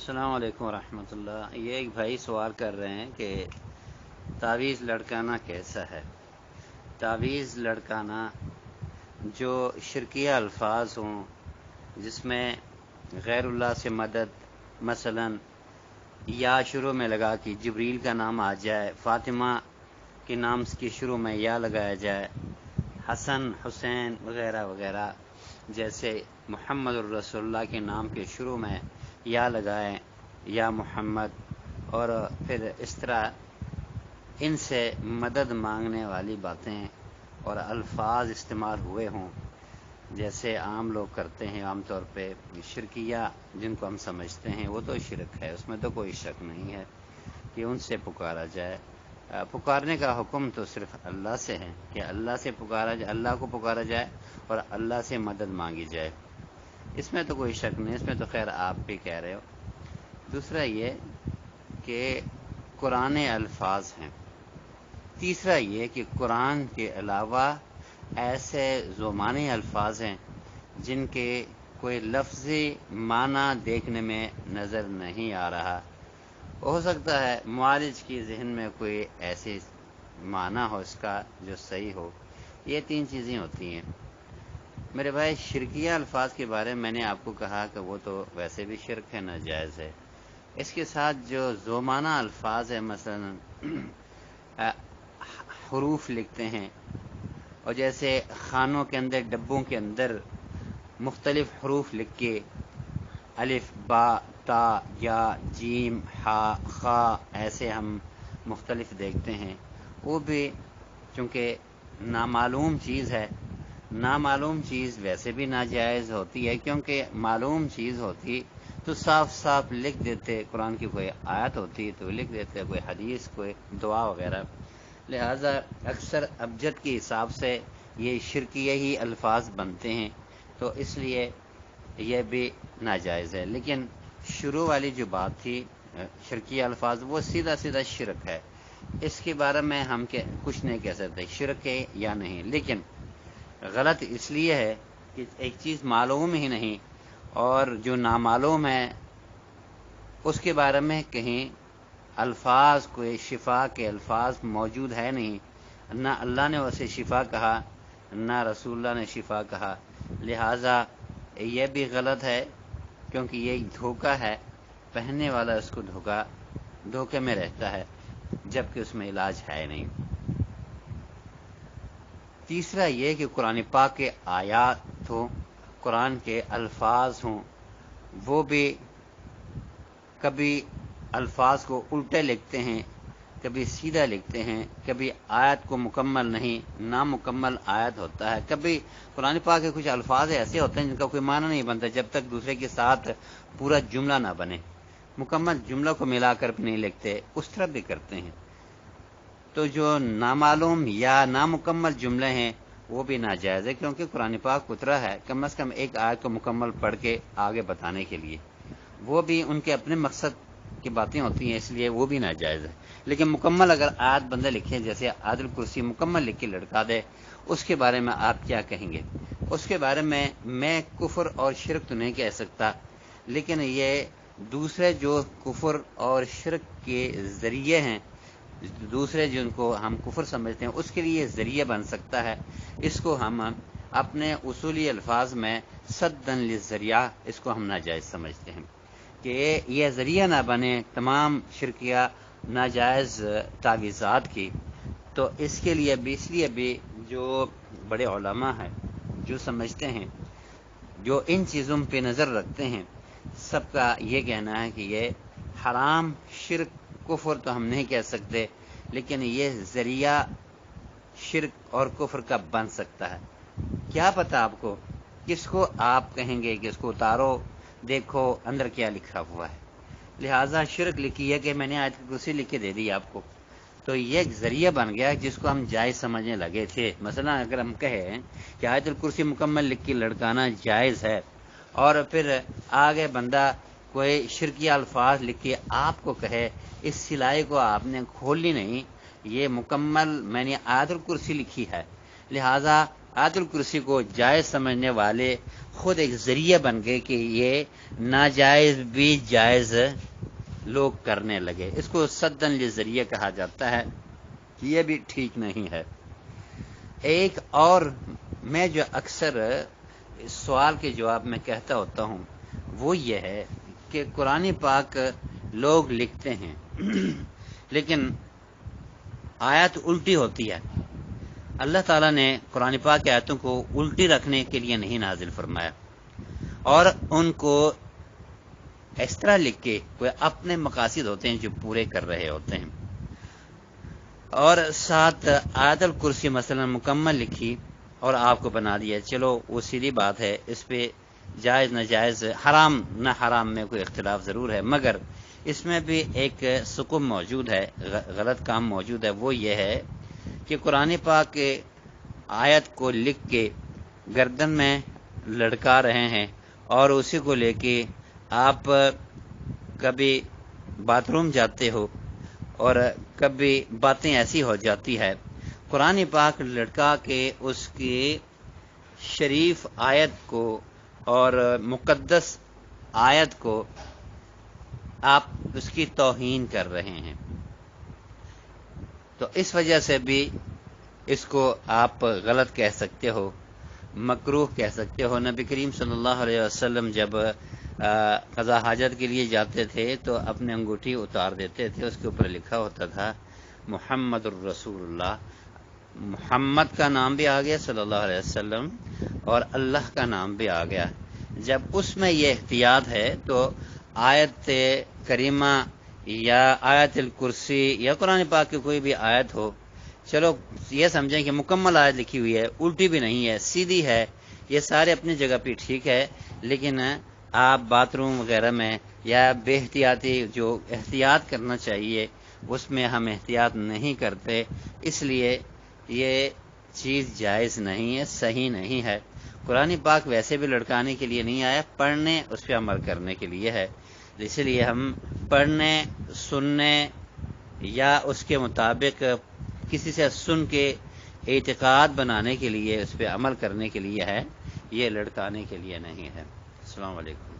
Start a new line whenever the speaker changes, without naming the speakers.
السلام علیکم ورحمۃ اللہ۔ یہ ایک بھائی سوال کر رہے ہیں کہ تعویذ لڑکانا کیسا ہے۔ تعویذ لڑکانا جو شرکیہ الفاظ ہوں، جس میں غیر اللہ سے مدد، مثلا یا شروع میں لگا کہ جبریل کا نام آ جائے، فاطمہ کے نام کے شروع میں یا لگایا جائے، حسن حسین وغیرہ وغیرہ، جیسے محمد الرسول اللہ کے نام کے شروع میں یا لگائیں یا محمد، اور پھر اس طرح ان سے مدد مانگنے والی باتیں اور الفاظ استعمال ہوئے ہوں، جیسے عام لوگ کرتے ہیں عام طور پہ شرکیہ جن کو ہم سمجھتے ہیں، وہ تو شرک ہے، اس میں تو کوئی شک نہیں ہے کہ ان سے پکارا جائے۔ پکارنے کا حکم تو صرف اللہ سے ہے کہ اللہ سے پکارا جائے، اللہ کو پکارا جائے اور اللہ سے مدد مانگی جائے، اس میں تو کوئی شک نہیں، اس میں تو خیر آپ بھی کہہ رہے ہو۔ دوسرا یہ کہ قرآن الفاظ ہیں۔ تیسرا یہ کہ قرآن کے علاوہ ایسے زمانے الفاظ ہیں جن کے کوئی لفظی معنی دیکھنے میں نظر نہیں آ رہا۔ ہو سکتا ہے معالج کی ذہن میں کوئی ایسی معنی ہو اس کا جو صحیح ہو۔ یہ تین چیزیں ہوتی ہیں میرے بھائی۔ شرکیہ الفاظ کے بارے میں نے آپ کو کہا کہ وہ تو ویسے بھی شرک ہے، ناجائز ہے۔ اس کے ساتھ جو زمانہ الفاظ ہے، مثلا حروف لکھتے ہیں، اور جیسے خانوں کے اندر، ڈبوں کے اندر مختلف حروف لکھ کے الف با تا یا جیم ہا خا، ایسے ہم مختلف دیکھتے ہیں، وہ بھی چونکہ نامعلوم چیز ہے۔ نامعلوم چیز ویسے بھی ناجائز ہوتی ہے، کیونکہ معلوم چیز ہوتی تو صاف صاف لکھ دیتے، قرآن کی کوئی آیت ہوتی تو لکھ دیتے، کوئی حدیث، کوئی دعا وغیرہ۔ لہٰذا اکثر ابجد کے حساب سے یہ شرکیہ ہی الفاظ بنتے ہیں، تو اس لیے یہ بھی ناجائز ہے۔ لیکن شروع والی جو بات تھی شرکیہ الفاظ، وہ سیدھا سیدھا شرک ہے، اس کے بارے میں ہم کچھ نہیں کہہ سکتے شرک ہے یا نہیں۔ لیکن غلط اس لیے ہے کہ ایک چیز معلوم ہی نہیں، اور جو نامعلوم ہے اس کے بارے میں کہیں الفاظ، کوئی شفا کے الفاظ موجود ہے نہیں، نہ اللہ نے اسے شفا کہا، نہ رسول اللہ نے شفا کہا، لہٰذا یہ بھی غلط ہے، کیونکہ یہ دھوکہ ہے، پہننے والا اس کو دھوکے میں رہتا ہے، جبکہ اس میں علاج ہے نہیں۔ تیسرا یہ کہ قرآن پاک کے آیات ہوں، قرآن کے الفاظ ہوں، وہ بھی کبھی الفاظ کو الٹے لکھتے ہیں، کبھی سیدھا لکھتے ہیں، کبھی آیت کو مکمل نہیں، نامکمل آیت ہوتا ہے، کبھی قرآن پاک کے کچھ الفاظ ایسے ہوتے ہیں جن کا کوئی معنی نہیں بنتا جب تک دوسرے کے ساتھ پورا جملہ نہ بنے، مکمل جملہ کو ملا کر بھی نہیں لکھتے، اس طرح بھی کرتے ہیں۔ تو جو نامعلوم یا نامکمل جملے ہیں وہ بھی ناجائز ہے، کیونکہ قرآن پاک اترا ہے کم از کم ایک آیت کو مکمل پڑھ کے آگے بتانے کے لیے، وہ بھی ان کے اپنے مقصد کی باتیں ہوتی ہیں، اس لیے وہ بھی ناجائز ہے۔ لیکن مکمل اگر آیت بندہ لکھے، جیسے آیت الکرسی مکمل لکھ کے لٹکا دے، اس کے بارے میں آپ کیا کہیں گے؟ اس کے بارے میں کفر اور شرک تو نہیں کہہ سکتا، لیکن یہ دوسرے جو کفر اور شرک کے ذریعے ہیں، دوسرے جن کو ہم کفر سمجھتے ہیں، اس کے لیے ذریعہ بن سکتا ہے۔ اس کو ہم اپنے اصولی الفاظ میں صدًا للذریعہ، اس کو ہم ناجائز سمجھتے ہیں کہ یہ ذریعہ نہ بنے تمام شرکیہ ناجائز تعویذات کی۔ تو اس لیے بھی جو بڑے علماء ہیں، جو سمجھتے ہیں، جو ان چیزوں پہ نظر رکھتے ہیں، سب کا یہ کہنا ہے کہ یہ حرام، شرک، کفر تو ہم نہیں کہہ سکتے، لیکن یہ ذریعہ شرک اور کفر کا بن سکتا ہے۔ کیا پتہ آپ کو، کس کو آپ کہیں گے کہ اس کو اتارو، دیکھو اندر کیا لکھا ہوا ہے۔ لہٰذا شرک لکھی ہے کہ میں نے آیت کرسی لکھ کے دے دی آپ کو، تو یہ ایک ذریعہ بن گیا جس کو ہم جائز سمجھنے لگے تھے۔ مثلا اگر ہم کہیں کہ آیت الکرسی مکمل لکھ کے لٹکانا جائز ہے، اور پھر آگے بندہ کوئی شرکیہ الفاظ لکھ کے آپ کو کہے، اس سلائی کو آپ نے کھولی نہیں، یہ مکمل میں نے آیت الکرسی لکھی ہے، لہٰذا آیت الکرسی کو جائز سمجھنے والے خود ایک ذریعہ بن گئے کہ یہ ناجائز بھی جائز لوگ کرنے لگے. اس کو صدن للذریعہ کہا جاتا ہے. یہ بھی ٹھیک نہیں ہے. ایک اور میں جو اکثر سوال کے جواب میں کہتا ہوتا ہوں وہ یہ ہے کہ قرآن پاک لوگ لکھتے ہیں لیکن آیت الٹی ہوتی ہے. اللہ تعالیٰ نے قرآن پاک کی آیتوں کو الٹی رکھنے کے لیے نہیں نازل فرمایا اور ان کو اس طرح لکھ کے کوئی اپنے مقاصد ہوتے ہیں جو پورے کر رہے ہوتے ہیں. اور ساتھ آیت الکرسی مثلا مکمل لکھی اور آپ کو بنا دیا. چلو وہ سیدھی بات ہے, اس پہ جائز ناجائز حرام نہ حرام میں کوئی اختلاف ضرور ہے, مگر اس میں بھی ایک سقم موجود ہے, غلط کام موجود ہے. وہ یہ ہے کہ قرآن پاک کے آیت کو لکھ کے گردن میں لٹکا رہے ہیں اور اسی کو لے کے آپ کبھی باتھ روم جاتے ہو اور کبھی باتیں ایسی ہو جاتی ہے, قرآن پاک لٹکا کے اس کی شریف آیت کو اور مقدس آیت کو آپ اس کی توہین کر رہے ہیں. تو اس وجہ سے بھی اس کو آپ غلط کہہ سکتے ہو, مکروہ کہہ سکتے ہو. نبی کریم صلی اللہ علیہ وسلم جب قضا حاجت کے لیے جاتے تھے تو اپنے انگوٹھی اتار دیتے تھے, اس کے اوپر لکھا ہوتا تھا محمد الرسول اللہ. محمد کا نام بھی آ گیا صلی اللہ علیہ وسلم اور اللہ کا نام بھی آ گیا. جب اس میں یہ احتیاط ہے تو آیت کریمہ یا آیت الکرسی یا قرآن پاک کی کوئی بھی آیت ہو, چلو یہ سمجھیں کہ مکمل آیت لکھی ہوئی ہے, الٹی بھی نہیں ہے, سیدھی ہے, یہ سارے اپنی جگہ پہ ٹھیک ہے, لیکن آپ باتھ روم وغیرہ میں یا بے احتیاطی جو احتیاط کرنا چاہیے اس میں ہم احتیاط نہیں کرتے, اس لیے یہ چیز جائز نہیں ہے, صحیح نہیں ہے. قرآن پاک ویسے بھی لڑکانے کے لیے نہیں آیا, پڑھنے اس پہ عمل کرنے کے لیے ہے. اسی لیے ہم پڑھنے سننے یا اس کے مطابق کسی سے سن کے اعتقاد بنانے کے لیے اس پہ عمل کرنے کے لیے ہے, یہ لڑکانے کے لیے نہیں ہے. السلام علیکم.